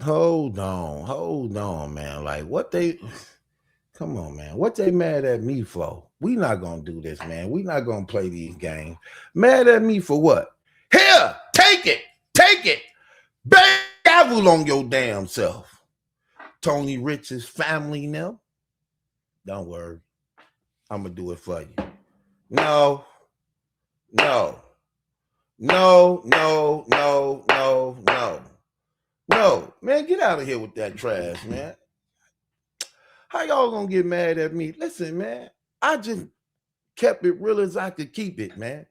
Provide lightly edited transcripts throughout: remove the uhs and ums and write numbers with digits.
hold on, man. Like what they come on, man. What they mad at me for? We not gonna do this, man. We not gonna play these games. Mad at me for what? Here, take it. Gavel on your damn self. Tony Rich's family now. Don't worry. I'm gonna do it for you. No, no, no. Man, get out of here with that trash, man. How y'all gonna get mad at me? Listen, man, I just kept it real as I could keep it, man.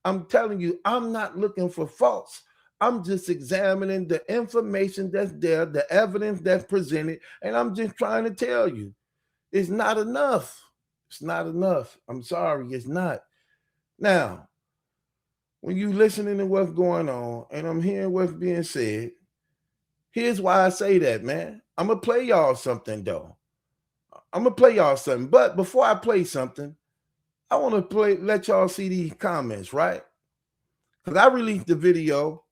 I'm telling you, I'm not looking for faults. I'm just examining the information that's there, the evidence that's presented, and I'm just trying to tell you, it's not enough. It's not enough. I'm sorry, it's not. Now, when you listening to what's going on and I'm hearing what's being said, here's why I say that, man. I'm gonna play y'all something though. But before I play something, I want to let y'all see these comments, right? Because I released the video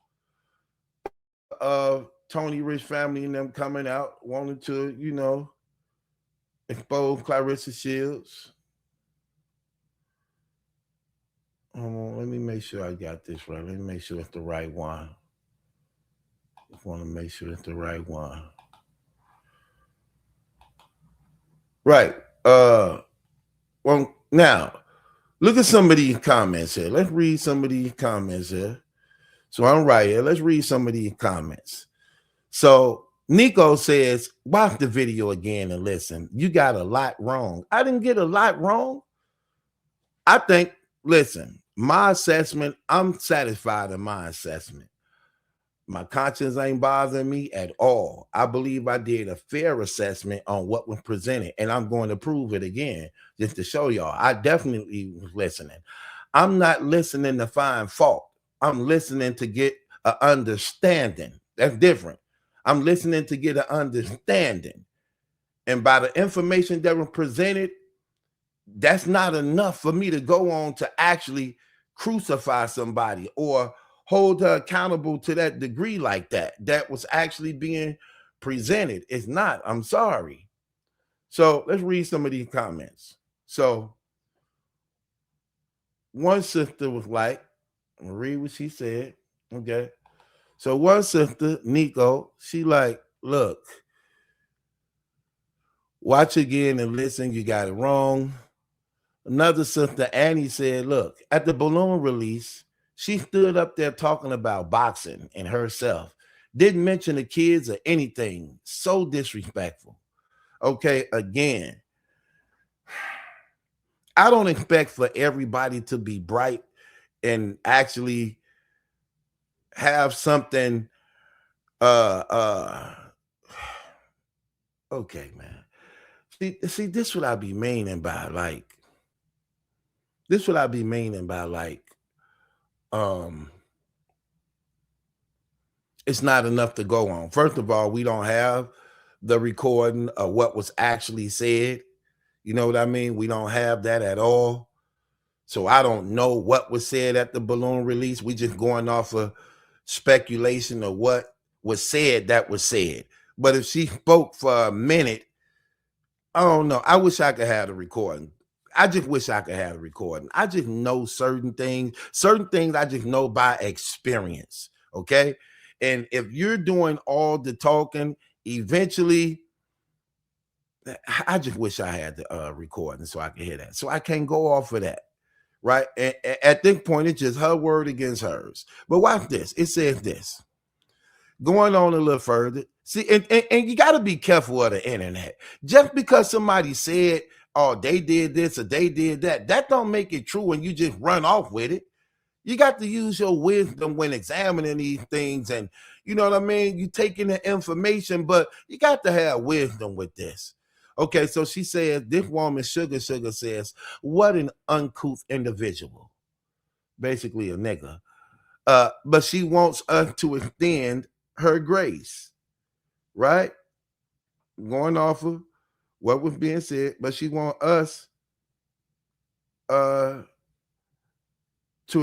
of Tony Rich family and them coming out, wanting to, expose Claressa Shields. Let me make sure I got this right. Let me make sure it's the right one. Just want to make sure it's the right one. Right. Well, now, look at some of these comments here. Let's read some of these comments here. So I'm right here. Let's read some of these comments. So Nico says, watch the video again and listen. You got a lot wrong. I didn't get a lot wrong. I think, listen, my assessment, I'm satisfied in my assessment. My conscience ain't bothering me at all. I believe I did a fair assessment on what was presented, and I'm going to prove it again just to show y'all. I definitely was listening. I'm not listening to find fault. I'm listening to get an understanding. That's different. I'm listening to get an understanding. And by the information that was presented, that's not enough for me to go on to actually crucify somebody or hold her accountable to that degree like that. That was actually being presented. It's not. I'm sorry. So let's read some of these comments. So one sister was like, I'm gonna read what she said. Okay. So one sister, Nico, she like, look, watch again and listen. You got it wrong. Another sister, Annie, said, look, at the balloon release, she stood up there talking about boxing and herself. Didn't mention the kids or anything. So disrespectful. Okay, again, I don't expect for everybody to be bright and actually have something okay, man. See, this what I be meaning by like it's not enough to go on. First of all, we don't have the recording of what was actually said. You know what I mean? We don't have that at all. So I don't know what was said at the balloon release. We just going off of speculation of what was said that was said. But if she spoke for a minute, I don't know. I wish I could have the recording. I just wish I could have the recording. I just know certain things. Certain things I just know by experience. Okay. And if you're doing all the talking, eventually, I just wish I had the recording so I could hear that. So I can't go off of that. Right. And at this point, it's just her word against hers. But watch this. It says this. Going on a little further. See, and you got to be careful of the internet. Just because somebody said, oh, they did this or they did that, that don't make it true and you just run off with it. You got to use your wisdom when examining these things. And you know what I mean? You taking the information, but you got to have wisdom with this. Okay, so she says, this woman, Sugar says, what an uncouth individual. Basically a nigga. But she wants us to extend her grace. Right? Going off of what was being said, but she wants us to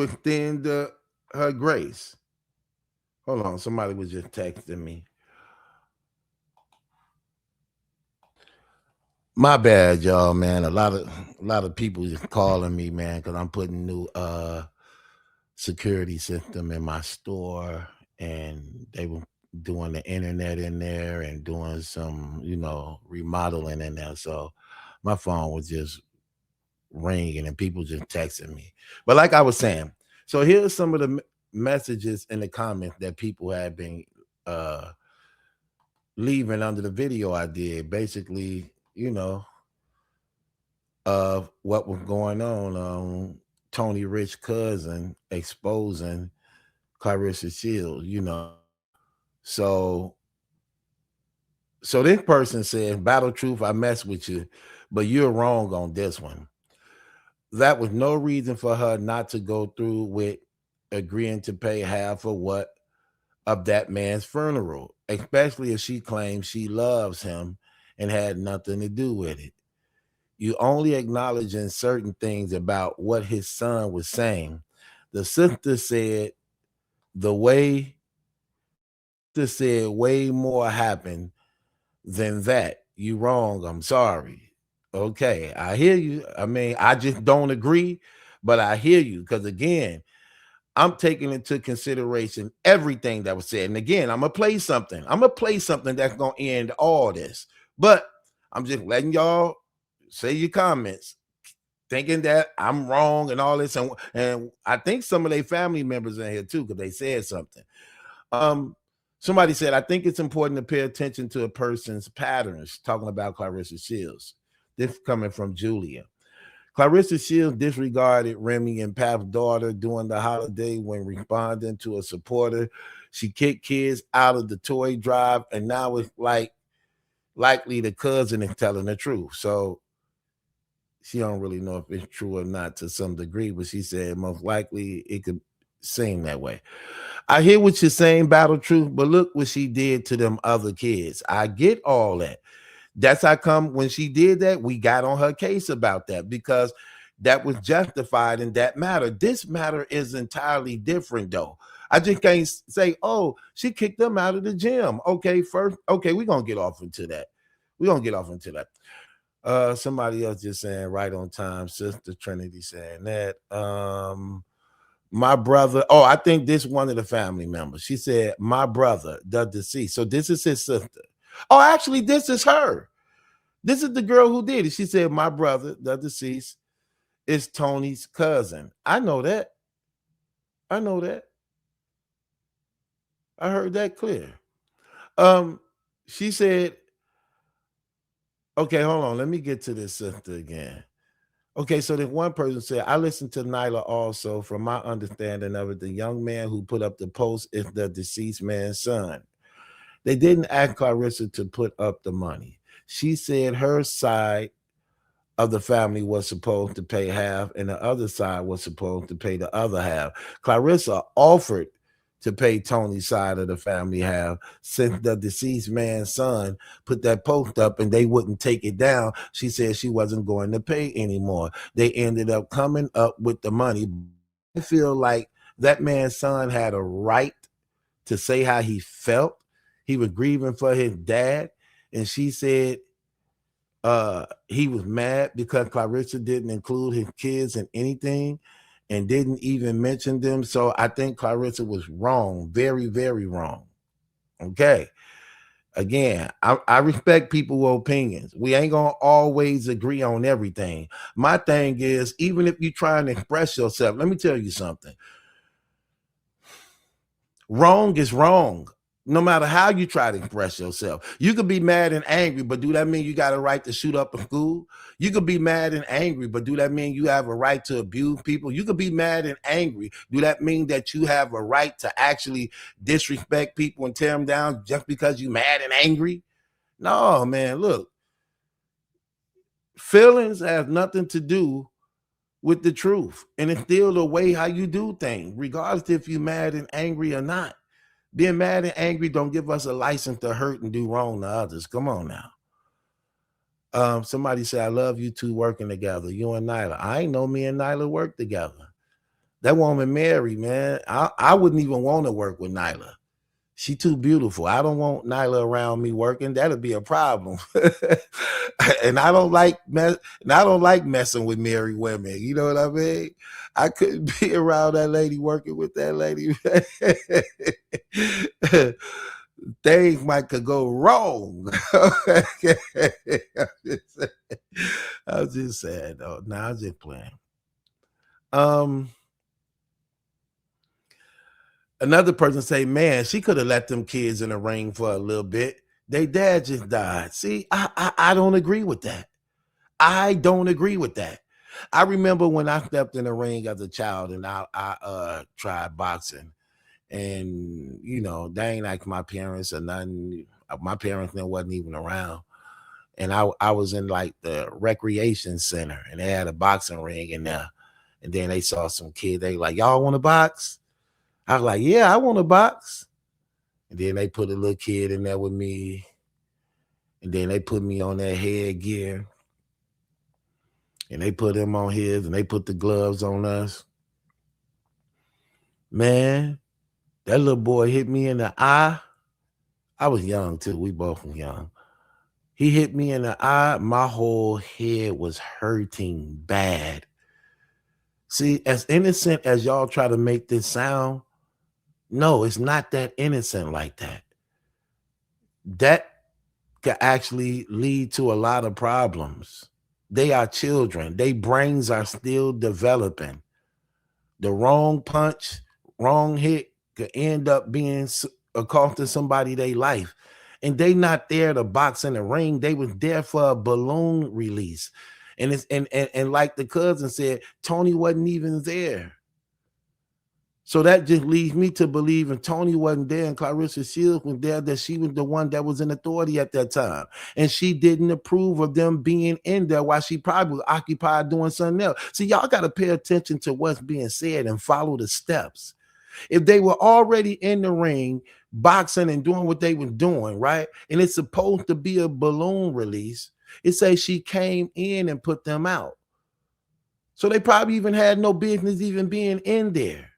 extend her grace. Hold on, somebody was just texting me. My bad, y'all, man. A lot of people just calling me, man, because I'm putting new security system in my store, and they were doing the internet in there and doing some, remodeling in there. So my phone was just ringing and people just texting me. But like I was saying, so here's some of the messages in the comments that people have been uh leaving under the video I did. Basically, of what was going on. Tony Rich cousin exposing Claressa Shields. So this person said, Battle Truth, I mess with you, but you're wrong on this one. That was no reason for her not to go through with agreeing to pay half of that man's funeral, especially if she claims she loves him and had nothing to do with it. You only acknowledging certain things about what his son was saying. The sister said way more happened than that. You wrong. I'm sorry. Okay, I hear you. I mean, I just don't agree, but I hear you because again, I'm taking into consideration everything that was said. And again, I'm gonna play something. That's gonna end all this. But I'm just letting y'all say your comments, thinking that I'm wrong and all this. And I think some of their family members in here too, because they said something. Somebody said, I think it's important to pay attention to a person's patterns, talking about Claressa Shields. This coming from Julia. Claressa Shields disregarded Remy and Pap's daughter during the holiday when responding to a supporter. She kicked kids out of the toy drive, and now it's likely the cousin is telling the truth. So she don't really know if it's true or not to some degree, but she said most likely it could seem that way. I hear what you're saying, Battle Truth, but look what she did to them other kids. I get all that. That's how come when she did that, we got on her case about that because that was justified in that matter. This matter is entirely different, though. I just can't say, oh, she kicked them out of the gym. Okay, we're going to get off into that. Somebody else just saying right on time. Sister Trinity saying that. My brother, I think this one of the family members. She said, my brother, the deceased. So this is his sister. Oh, actually, this is her. This is the girl who did it. She said, my brother, the deceased, is Tony's cousin. I know that. I heard that clear. She said, okay, hold on. Let me get to this sister again. Okay, so then one person said, I listened to Nyla also. From my understanding of it, the young man who put up the post is the deceased man's son. They didn't ask Claressa to put up the money. She said her side of the family was supposed to pay half and the other side was supposed to pay the other half. Claressa offered to pay Tony's side of the family half since the deceased man's son put that post up and they wouldn't take it down. She said she wasn't going to pay anymore. They ended up coming up with the money. I feel like that man's son had a right to say how he felt. He was grieving for his dad, and she said he was mad because Claressa didn't include his kids in anything and didn't even mention them. So I think Claressa was wrong, very, very wrong. Okay. Again, I respect people's opinions. We ain't going to always agree on everything. My thing is, even if you're trying to express yourself, let me tell you something. Wrong is wrong. No matter how you try to express yourself. You could be mad and angry, but do that mean you got a right to shoot up a school? You could be mad and angry, but do that mean you have a right to abuse people? You could be mad and angry. Do that mean that you have a right to actually disrespect people and tear them down just because you're mad and angry? No, man, look. Feelings have nothing to do with the truth. And it's still the way how you do things, regardless if you're mad and angry or not. Being mad and angry don't give us a license to hurt and do wrong to others. Come on now. Somebody said, I love you two working together, you and Nyla. I ain't know me and Nyla work together. That woman married, man. I wouldn't even want to work with Nyla. She too beautiful. I don't want Nyla around me working. That'll be a problem. And I don't like messing with married women. You know what I mean? I couldn't be around that lady working with that lady. Things could go wrong. I'm just saying though. Nah, I'm just playing. Another person say, man, she could have let them kids in the ring for a little bit. They dad just died. See, I don't agree with that. I don't agree with that. I remember when I stepped in the ring as a child and I tried boxing. And you know, they ain't like my parents or nothing. My parents wasn't even around. And I was in like the recreation center and they had a boxing ring in there. And then they saw some kid, they like, y'all want to box? I was like, yeah, I want to box. And then they put a little kid in there with me. And then they put me on that headgear. And they put him on his and they put the gloves on us. Man, that little boy hit me in the eye. I was young too. We both were young. He hit me in the eye. My whole head was hurting bad. See, as innocent as y'all try to make this sound, no, it's not that innocent like that. That could actually lead to a lot of problems. They are children. Their brains are still developing. The wrong punch, wrong hit could end up being costing somebody their life. And they not there to box in the ring. They was there for a balloon release. And it's and like the cousin said, Tony wasn't even there. So that just leads me to believe if Tony wasn't there and Claressa Shields was there, that she was the one that was in authority at that time. And she didn't approve of them being in there while she probably was occupied doing something else. See, y'all got to pay attention to what's being said and follow the steps. If they were already in the ring, boxing and doing what they were doing, right? And it's supposed to be a balloon release, it says she came in and put them out. So they probably even had no business even being in there.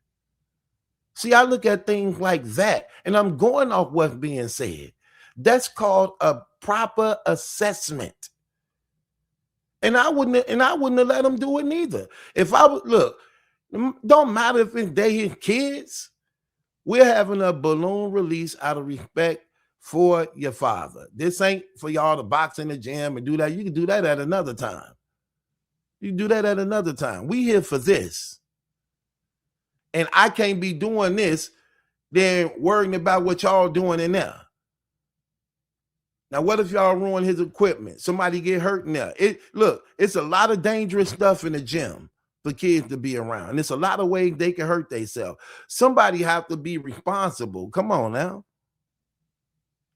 See, I look at things like that, and I'm going off what's being said. That's called a proper assessment. And I wouldn't have let them do it neither. If I would look, don't matter if it's they his kids. We're having a balloon release out of respect for your father. This ain't for y'all to box in the gym and do that. You can do that at another time. You can do that at another time. We here for this. And I can't be doing this, then worrying about what y'all doing in there. Now, what if y'all ruin his equipment? Somebody get hurt in there. Look, it's a lot of dangerous stuff in the gym for kids to be around. And it's a lot of ways they can hurt themselves. Somebody have to be responsible. Come on now.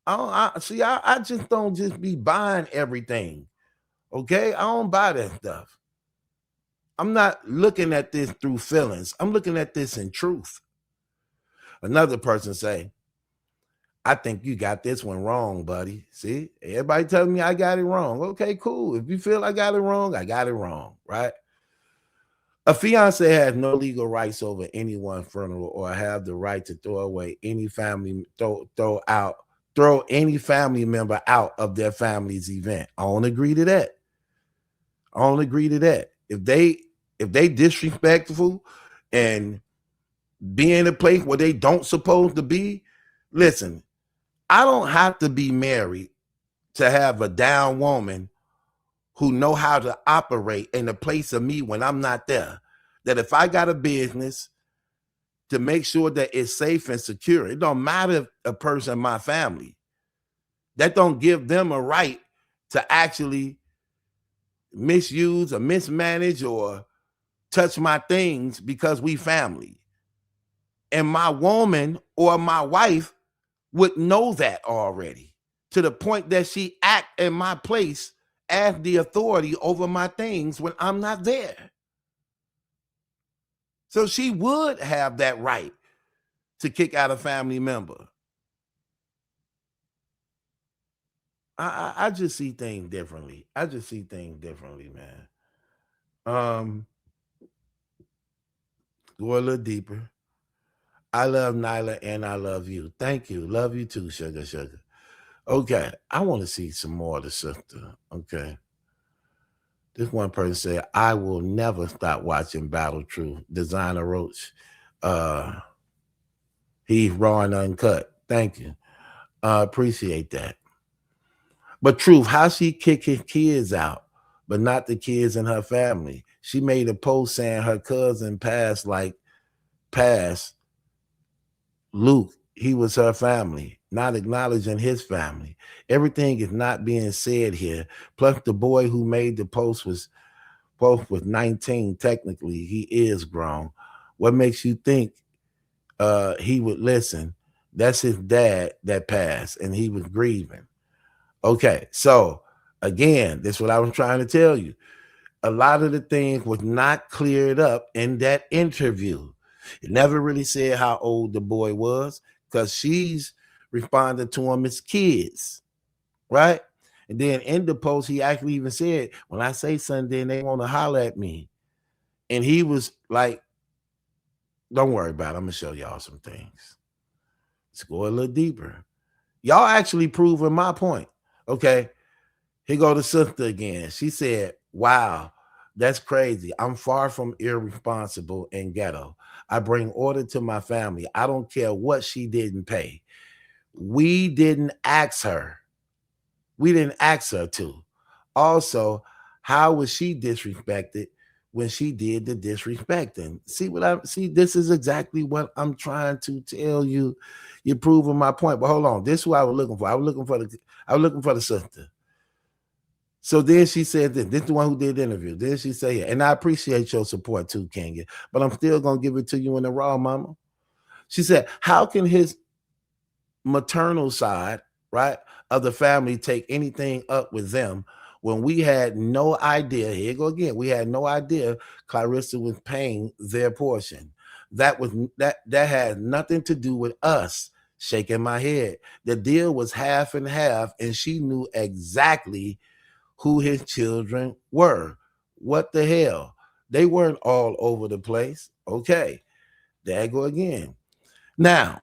I just don't just be buying everything. Okay? I don't buy that stuff. I'm not looking at this through feelings. I'm looking at this in truth. Another person say, I think you got this one wrong, buddy. See, everybody telling me I got it wrong. Okay, cool. If you feel I got it wrong, I got it wrong, right? A fiance has no legal rights over anyone's funeral or have the right to throw away any family, throw any family member out of their family's event. I don't agree to that. I don't agree to that. If they disrespectful and be in a place where they don't supposed to be, listen, I don't have to be married to have a down woman who know how to operate in the place of me when I'm not there. That if I got a business, to make sure that it's safe and secure. It don't matter if a person in my family. That don't give them a right to actually misuse or mismanage or touch my things because we family. And my woman or my wife would know that already, to the point that she act in my place as the authority over my things when I'm not there. So she would have that right to kick out a family member. I just see things differently. I just see things differently, man. Go a little deeper. I love Nyla and I love you. Thank you. Love you too, sugar, sugar. Okay, I want to see some more of the sister. Okay. This one person said, I will never stop watching Battle Truth. Designer Roach. He's raw and uncut. Thank you. Appreciate that. But Truth, how she kick his kids out, but not the kids in her family? She made a post saying her cousin passed Luke. He was her family, not acknowledging his family. Everything is not being said here. Plus, the boy who made the post was 19. Technically, he is grown. What makes you think he would listen? That's his dad that passed, and he was grieving. Okay, so again, this is what I was trying to tell you. A lot of the things was not cleared up in that interview. It never really said how old the boy was, because she's responding to him as kids, right? And then in the post, he actually even said, when I say something, they want to holler at me. And he was like, don't worry about it. I'm going to show y'all some things. Let's go a little deeper. Y'all actually proving my point. Okay, here go the sister again. She said, wow, that's crazy. I'm far from irresponsible and ghetto. I bring order to my family. I don't care what she didn't pay. We didn't ask her. We didn't ask her to. Also, how was she disrespected when she did the disrespecting? See, this is exactly what I'm trying to tell you. You're proving my point. But hold on, this is what I was looking for. I was looking for the sister. So then she said this is the one who did the interview. Then she said, and I appreciate your support too, Kenya, but I'm still gonna give it to you in the raw, mama. She said, how can his maternal side, right, of the family take anything up with them when we had no idea? Here you go again. We had no idea Claressa was paying their portion. That had nothing to do with us. Shaking my head. The deal was half and half, and she knew exactly who his children were. What the hell? They weren't all over the place. Okay, there I go again. Now,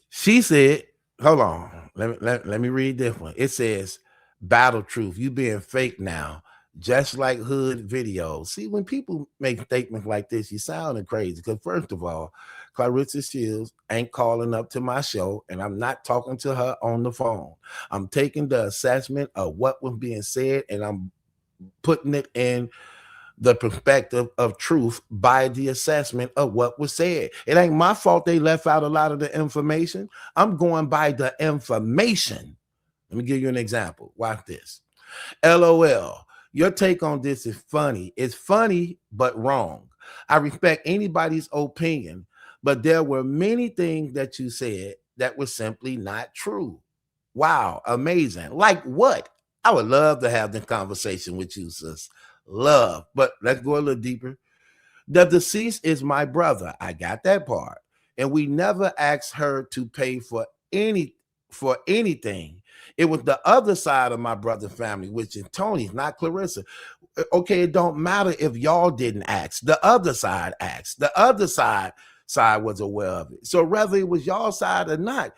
she said, hold on, let me read this one. It says, Battle Truth, you being fake now, just like hood videos. See, when people make statements like this, you sounding crazy. Because first of all, Claressa Shields ain't calling up to my show, and I'm not talking to her on the phone. I'm taking the assessment of what was being said, and I'm putting it in the perspective of truth by the assessment of what was said. It ain't my fault they left out a lot of the information. I'm going by the information. Let me give you an example. Watch this. LOL. Your take on this is funny. It's funny, but wrong. I respect anybody's opinion, but there were many things that you said that were simply not true. Wow, amazing. Like what? I would love to have the conversation with you, sis. Love. But let's go a little deeper. The deceased is my brother. I got that part. And we never asked her to pay for anything. It was the other side of my brother's family, which is Tony's, not Claressa. Okay, it don't matter if y'all didn't ask. The other side asked. The other side was aware of it. So whether it was y'all side or not,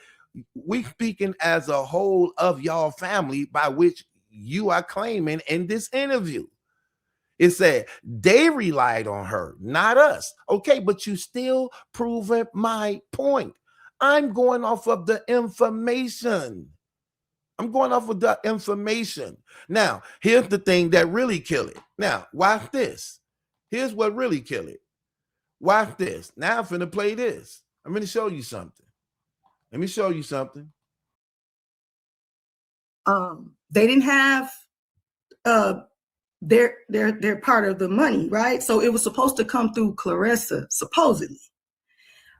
we speaking as a whole of y'all family, by which you are claiming in this interview. It said they relied on her, not us. Okay, but you still proving my point. I'm going off of the information. I'm going off of the information. Now, here's the thing that really kill it. Now, watch this. Here's what really kill it. Watch this. Now I'm finna play this. I'm gonna show you something. Let me show you something. They didn't have their part of the money, right? So it was supposed to come through Claressa, supposedly.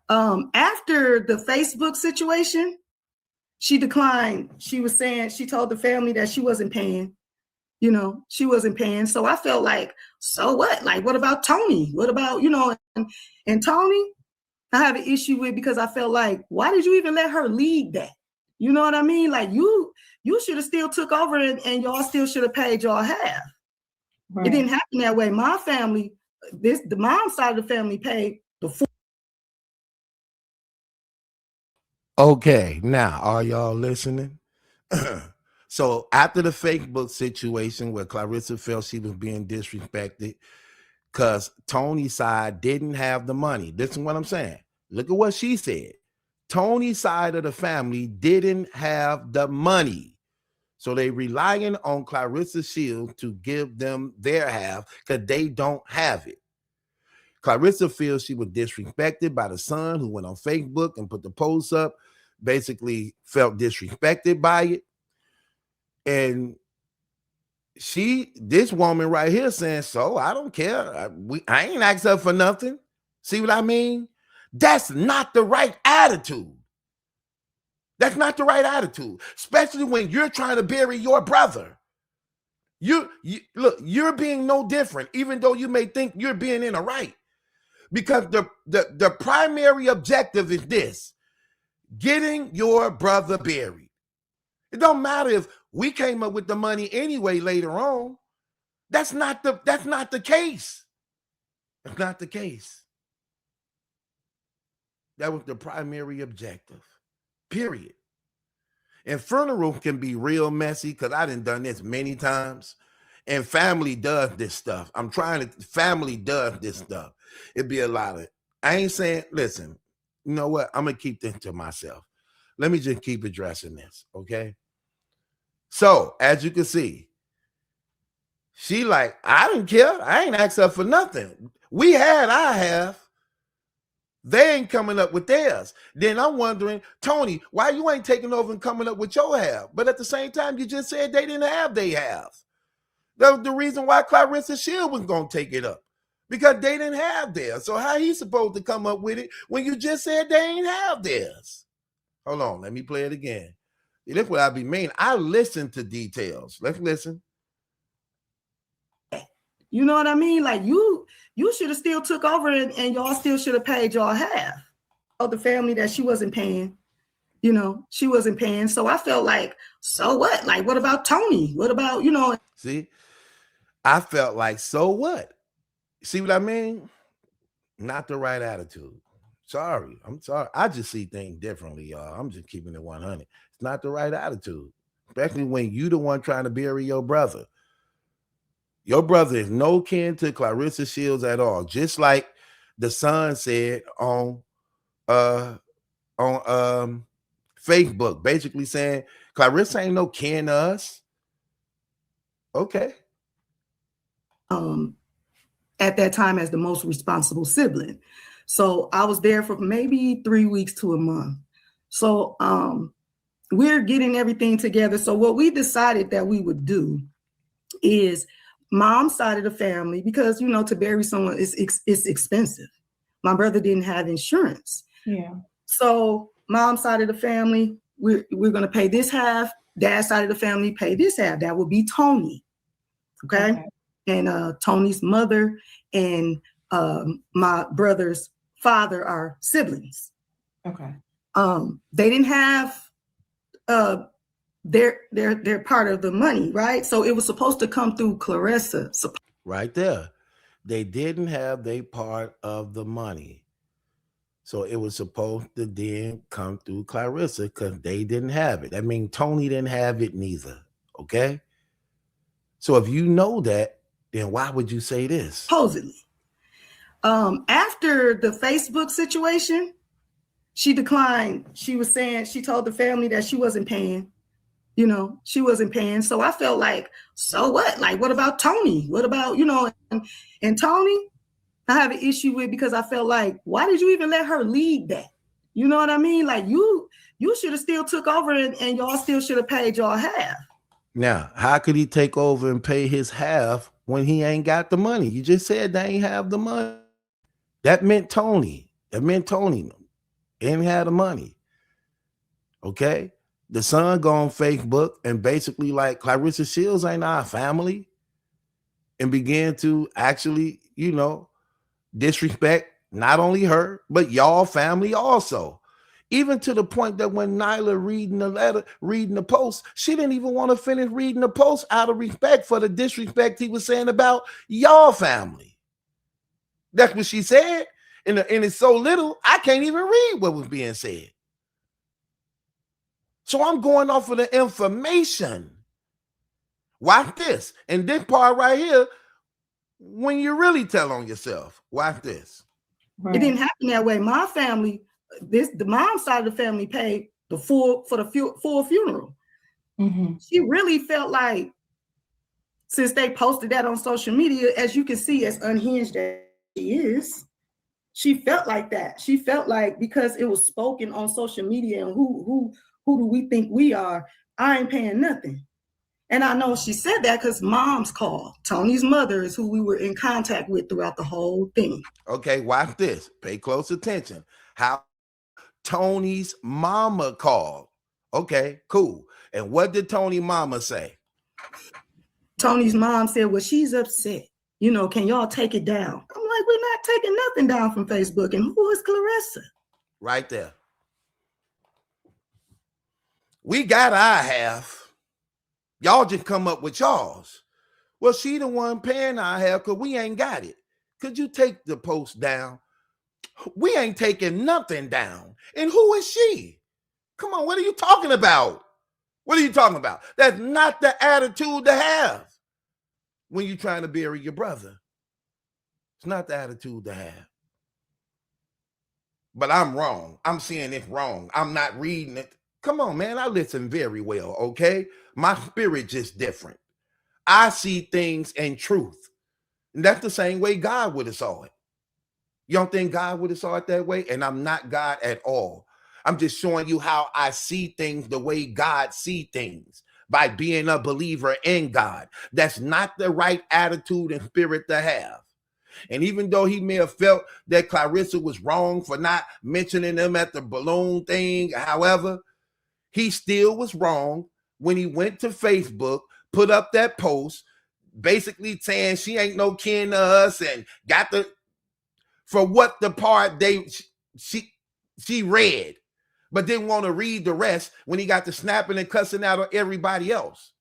After the Facebook situation, she declined. She was saying, she told the family that she wasn't paying. You know, she wasn't paying. So I felt like, so what? Like, what about Tony? What about, you know, and Tony, I have an issue with, because I felt like, why did you even let her lead that? You know what I mean? Like, you should have still took over, and y'all still should have paid y'all half. Right. It didn't happen that way. My family, the mom side of the family paid the full. Okay, now are y'all listening? So after the Facebook situation where Claressa felt she was being disrespected because Tony's side didn't have the money. This is what I'm saying. Look at what she said. Tony's side of the family didn't have the money. So they relying on Claressa Shields to give them their half because they don't have it. Claressa feels she was disrespected by the son who went on Facebook and put the post up, basically felt disrespected by it. And this woman right here saying, so I don't care. I ain't asked her for nothing. See what I mean? That's not the right attitude. That's not the right attitude, especially when you're trying to bury your brother. You look, you're being no different, even though you may think you're being in the right. Because the primary objective is this: getting your brother buried. It don't matter if we came up with the money anyway later on. That's not the case. That's not the case. That was the primary objective. Period. And funerals can be real messy because I done this many times. And family does this stuff. Family does this stuff. It'd be a lot of, I ain't saying, listen, you know what? I'm going to keep this to myself. Let me just keep addressing this, okay? So, as you can see, she like, I didn't care. I ain't asked her for nothing. We had our half. They ain't coming up with theirs. Then I'm wondering, Tony, why you ain't taking over and coming up with your half? But at the same time, you just said they didn't have their half. That was the reason why Claressa Shields was going to take it up. Because they didn't have theirs. So how he supposed to come up with it when you just said they ain't have theirs? Hold on, let me play it again. Look what I be mean. I listen to details. Let's listen. You know what I mean? Like you should have still took over and y'all still should have paid y'all half of the family that she wasn't paying. You know, she wasn't paying. So I felt like, so what? Like, what about Tony? What about, you know? See, I felt like, so what? See what I mean? Not the right attitude. Sorry. I'm sorry. I just see things differently, y'all. I'm just keeping it 100. It's not the right attitude, especially when you the one trying to bury your brother. Your brother is no kin to Claressa Shields at all. Just like the son said on Facebook, basically saying Claressa ain't no kin to us. Okay. At that time as the most responsible sibling. So I was there for maybe 3 weeks to a month. So we're getting everything together. So what we decided that we would do is mom's side of the family, because, you know, to bury someone is expensive. My brother didn't have insurance. Yeah. So mom's side of the family, we're going to pay this half. Dad's side of the family pay this half. That would be Tony. Okay. And Tony's mother and my brother's father are siblings. Okay. They didn't have they're part of the money, right? So it was supposed to come through Claressa. Right there. They didn't have their part of the money. So it was supposed to then come through Claressa because they didn't have it. I mean, Tony didn't have it neither. Okay. So if you know that, then why would you say this? Supposedly. After the Facebook situation, she declined. She was saying, she told the family that she wasn't paying. You know, she wasn't paying. So I felt like, so what? Like, what about Tony? What about, you know, and Tony, I have an issue with, because I felt like, why did you even let her lead that? You know what I mean? Like you should have still took over and y'all still should have paid y'all half. Now, how could he take over and pay his half when he ain't got the money? You just said they ain't have the money. That meant Tony. That meant Tony ain't had the money. Okay? The son go on Facebook and basically like, Claressa Shields ain't our family, and began to actually, you know, disrespect not only her, but y'all family also. Even to the point that when Nyla reading the letter, reading the post, she didn't even want to finish reading the post out of respect for the disrespect he was saying about y'all family. That's what she said. And it's so little, I can't even read what was being said. So I'm going off of the information. Watch this. And this part right here, when you really tell on yourself, watch this. Right. It didn't happen that way. My family, the mom side of the family paid the full funeral. Mm-hmm. She really felt like, since they posted that on social media, as you can see, as unhinged as she is, she felt like that. She felt like, because it was spoken on social media, and who do we think we are? I ain't paying nothing. And I know she said that because mom's called. Tony's mother is who we were in contact with throughout the whole thing. Okay, watch this. Pay close attention. How Tony's mama called. Okay, cool. And what did Tony's mama say? Tony's mom said, well, she's upset. You know, can y'all take it down? I'm like, we're not taking nothing down from Facebook. And who is Claressa? Right there. We got our half. Y'all just come up with y'all's. Well, she the one paying our half because we ain't got it. Could you take the post down? We ain't taking nothing down. And who is she? Come on, what are you talking about? What are you talking about? That's not the attitude to have when you're trying to bury your brother. It's not the attitude to have. But I'm wrong. I'm seeing it wrong. I'm not reading it. Come on, man. I listen very well, okay? My spirit just different. I see things in truth. And that's the same way God would have saw it. You don't think God would have saw it that way? And I'm not God at all. I'm just showing you how I see things the way God see things, by being a believer in God. That's not the right attitude and spirit to have. And even though he may have felt that Claressa was wrong for not mentioning them at the balloon thing, however, he still was wrong when he went to Facebook, put up that post, basically saying she ain't no kin to us, and got the, for what the part she read, but didn't want to read the rest when he got to snapping and cussing out on everybody else.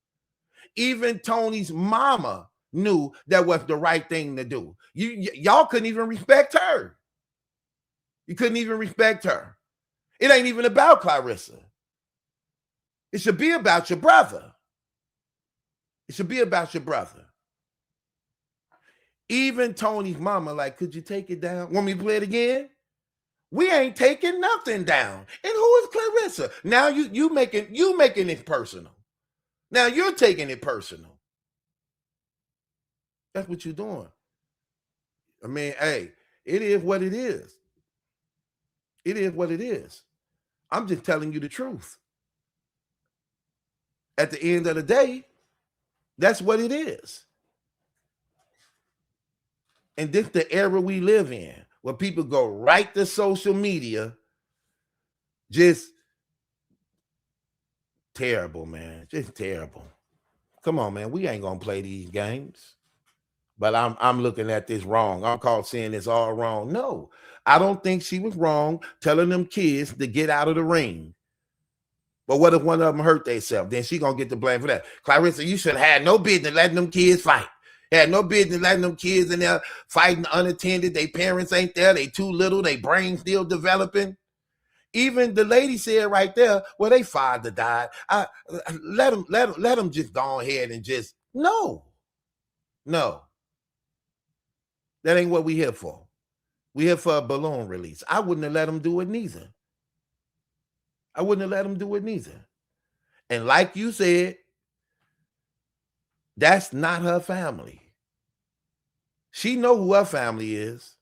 Even Tony's mama knew that was the right thing to do. Y'all couldn't even respect her. You couldn't even respect her. It ain't even about Claressa. It should be about your brother. It should be about your brother. Even Tony's mama, like, could you take it down? Want me to play it again? We ain't taking nothing down. And who is Claressa? Now you making it personal. Now you're taking it personal. That's what you're doing. I mean, hey, it is what it is. It is what it is. I'm just telling you the truth. At the end of the day, that's what it is. And this the era we live in, where people go right to social media. Just terrible, man. Just terrible. Come on, man. We ain't gonna play these games. But I'm looking at this wrong. I'm called saying it's all wrong. No, I don't think she was wrong telling them kids to get out of the ring. But what if one of them hurt themselves? Then she gonna get the blame for that. Claressa, you should have had no business letting them kids fight. Had no business letting them kids in there fighting unattended. Their parents ain't there. They too little. They brain still developing. Even the lady said right there, well, they father died. Let them just go ahead and just no. That ain't what we here for. We here for a balloon release. I wouldn't have let them do it neither. And like you said, that's not her family. She know who her family is.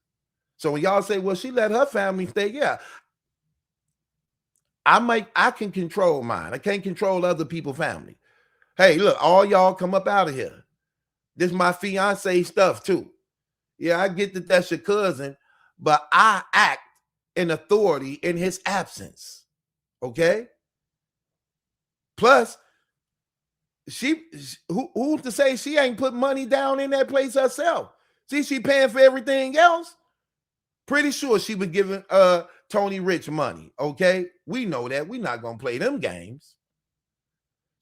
So when y'all say, well, she let her family stay, yeah. I can control mine. I can't control other people's family. Hey, look, all y'all come up out of here. This is my fiance stuff too. Yeah, I get that that's your cousin, but I act in authority in his absence. Okay? Plus, who's to say she ain't put money down in that place herself? See, she paying for everything else. Pretty sure she was giving Tony Rich money. Okay? We know that. We're not gonna play them games.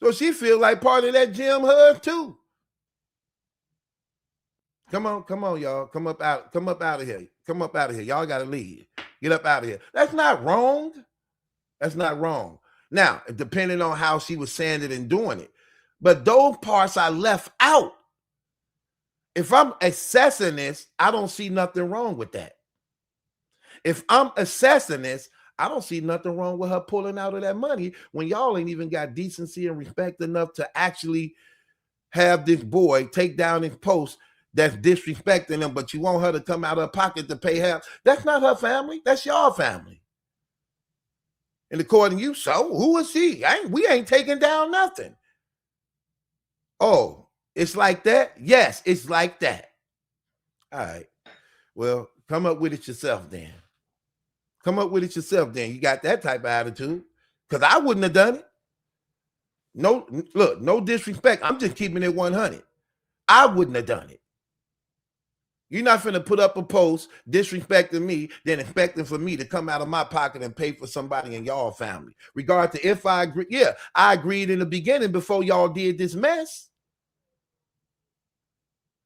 So she feel like part of that gym herd too. Come on, y'all. Come up out of here. Come up out of here. Y'all gotta leave. Get up out of here. That's not wrong. That's not wrong. Now, depending on how she was saying it and doing it. But those parts I left out. If I'm assessing this, I don't see nothing wrong with that. If I'm assessing this, I don't see nothing wrong with her pulling out of that money when y'all ain't even got decency and respect enough to actually have this boy take down his post that's disrespecting him, but you want her to come out of her pocket to pay half. That's not her family. That's your family. And according to you, so who is she? We ain't taking down nothing. Oh, it's like that? Yes, it's like that. All right. Well, come up with it yourself then. Come up with it yourself then. You got that type of attitude. Because I wouldn't have done it. No, look, no disrespect. I'm just keeping it 100. I wouldn't have done it. You're not finna put up a post disrespecting me, then expecting for me to come out of my pocket and pay for somebody in y'all family. Regard to if I agree, yeah, I agreed in the beginning before y'all did this mess.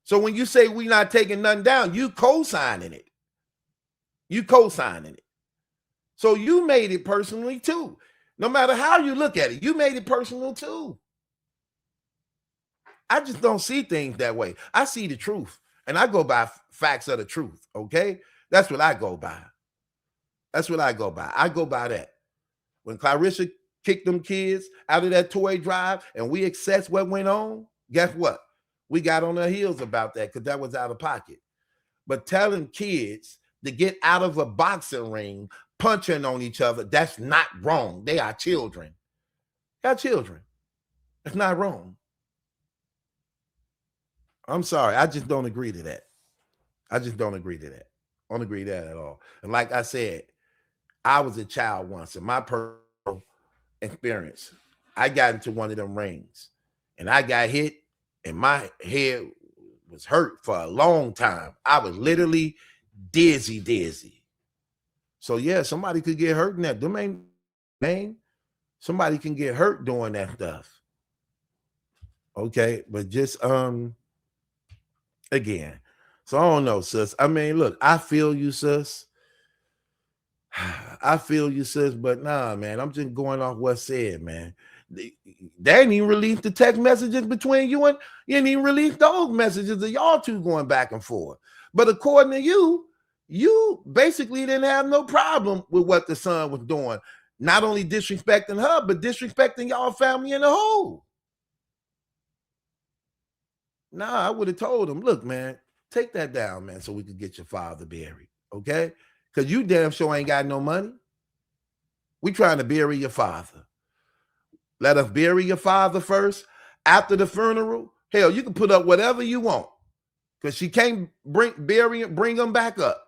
So when you say we not taking nothing down, you co-signing it. You co-signing it. So you made it personally too. No matter how you look at it, you made it personal too. I just don't see things that way. I see the truth. And I go by facts of the truth, okay? That's what I go by. That's what I go by. I go by that. When Claressa kicked them kids out of that toy drive and we assessed what went on, guess what? We got on our heels about that because that was out of pocket. But telling kids to get out of a boxing ring, punching on each other, that's not wrong. They are children. They are children. It's not wrong. I'm sorry. I just don't agree to that. I just don't agree to that. I don't agree to that at all. And like I said, I was a child once, and my personal experience, I got into one of them rings, and I got hit, and my head was hurt for a long time. I was literally dizzy. So yeah, somebody could get hurt in that. Them ain't, man. Somebody can get hurt doing that stuff. Okay, but just again. So I don't know, sis. I mean, look, I feel you, sis. I feel you, sis, but nah, man, I'm just going off what's said, man. They ain't even released the text messages between you and you ain't even released those messages of y'all two going back and forth. But according to you, you basically didn't have no problem with what the son was doing. Not only disrespecting her, but disrespecting y'all family in the whole. Nah, I would have told him, look, man, take that down, man, so we could get your father buried, okay? Because you damn sure ain't got no money. We trying to bury your father. Let us bury your father first. After the funeral, hell, you can put up whatever you want because she can't bring him back up.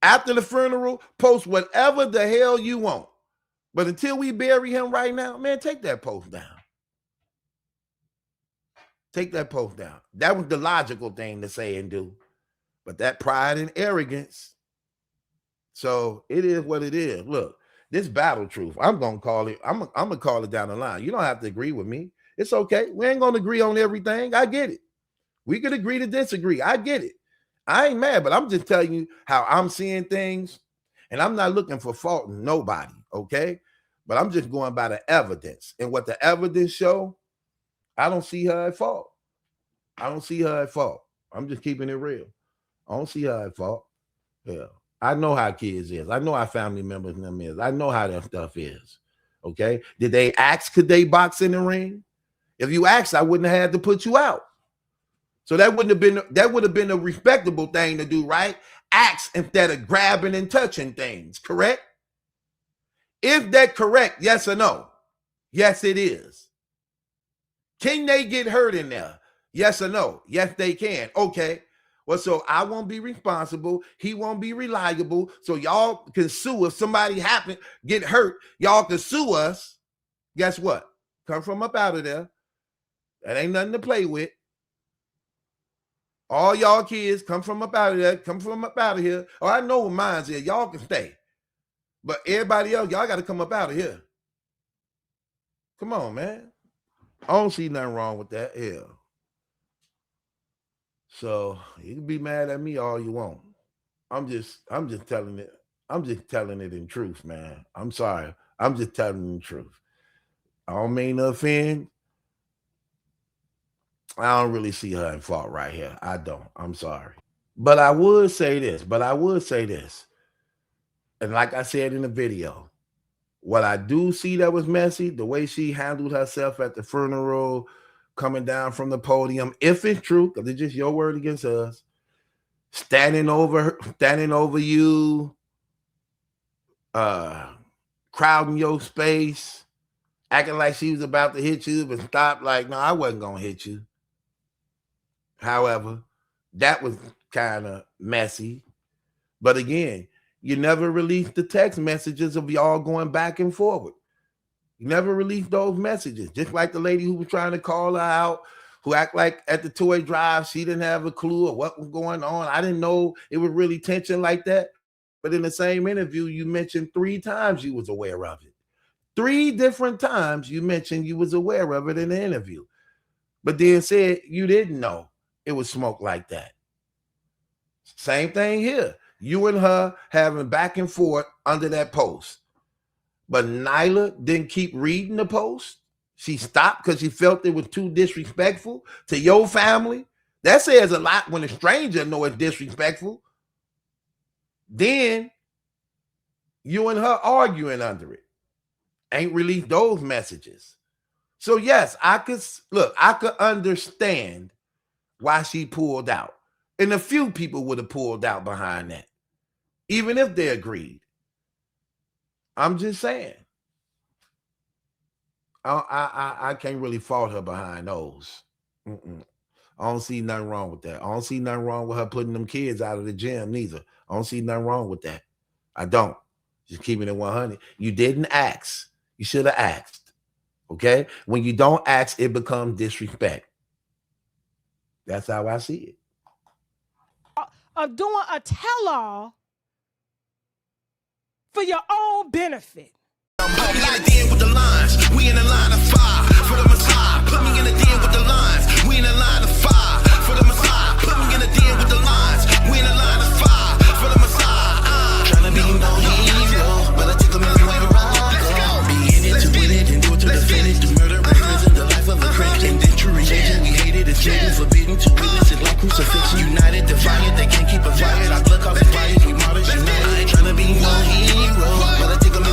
After the funeral, post whatever the hell you want. But until we bury him right now, man, take that post down. Take that post down. That was the logical thing to say and do. But that pride and arrogance. So it is what it is. Look, this battle truth, I'm going to call it. I'm going to call it down the line. You don't have to agree with me. It's okay. We ain't going to agree on everything. I get it. We could agree to disagree. I get it. I ain't mad, but I'm just telling you how I'm seeing things. And I'm not looking for fault in nobody, okay? But I'm just going by the evidence. And what the evidence show, I don't see her at fault. I don't see her at fault. I'm just keeping it real. I don't see her at fault. Yeah. I know how kids is. I know how family members and them is. I know how that stuff is. Okay. Did they ask, could they box in the ring? If you asked, I wouldn't have had to put you out. So that would have been a respectable thing to do, right? Ask instead of grabbing and touching things, correct? Is that correct? Yes or no? Yes, it is. Can they get hurt in there? Yes or no? Yes, they can. Okay. Well, so I won't be responsible. He won't be reliable. So y'all can sue if somebody get hurt. Y'all can sue us. Guess what? Come from up out of there. That ain't nothing to play with. All y'all kids come from up out of there. Come from up out of here. Oh, I know what mine's here. Y'all can stay. But everybody else, y'all got to come up out of here. Come on, man. I don't see nothing wrong with that. Yeah. So you can be mad at me all you want. I'm just telling it. I'm just telling it in truth, man. I'm sorry. I'm just telling the truth. I don't mean to offend. I don't really see her in fault right here. I don't. I'm sorry. But I would say this. And like I said in the video, what I do see that was messy, the way she handled herself at the funeral, coming down from the podium, if it's true, because it's just your word against us, standing over you, crowding your space, acting like she was about to hit you, but stop, like, no, I wasn't going to hit you. However, that was kind of messy. But again, you never released the text messages of y'all going back and forward. You never released those messages. Just like the lady who was trying to call her out, who act like at the toy drive, she didn't have a clue of what was going on. I didn't know it was really tension like that. But in the same interview, you mentioned 3 times you was aware of it. 3 different times you mentioned you was aware of it in the interview. But then said you didn't know it was smoke like that. Same thing here. You and her having back and forth under that post. But Nyla didn't keep reading the post. She stopped because she felt it was too disrespectful to your family. That says a lot when a stranger knows it's disrespectful. Then you and her arguing under it. Ain't released those messages. So yes, I could understand why she pulled out. And a few people would have pulled out behind that, even if they agreed. I'm just saying. I can't really fault her behind those. I don't see nothing wrong with that. I don't see nothing wrong with her putting them kids out of the gym neither. I don't see nothing wrong with that. I don't. Just keeping it 100. You didn't ask. You should have asked. Okay? When you don't ask, it becomes disrespect. That's how I see it. Of doing a tell-all for your own benefit. Put me in the den with the lines. We in the line of fire for the Messiah. Put me in the den with the lines. We in the line of fire for the Messiah. Put me in the den with the lines. We in the line of fire for the Messiah. Trying to be no hero, but I take them anywhere I go. Be in it to win it and do it to the finish. The murder of prison, the life of a Christian. Then true religion, we hate it, it's jaded, forbidden to witness it like crucifixion. United, defiant, they can't keep us fired. I look off the fire, we martyrs united. I ain't trying to be no hero, but I take them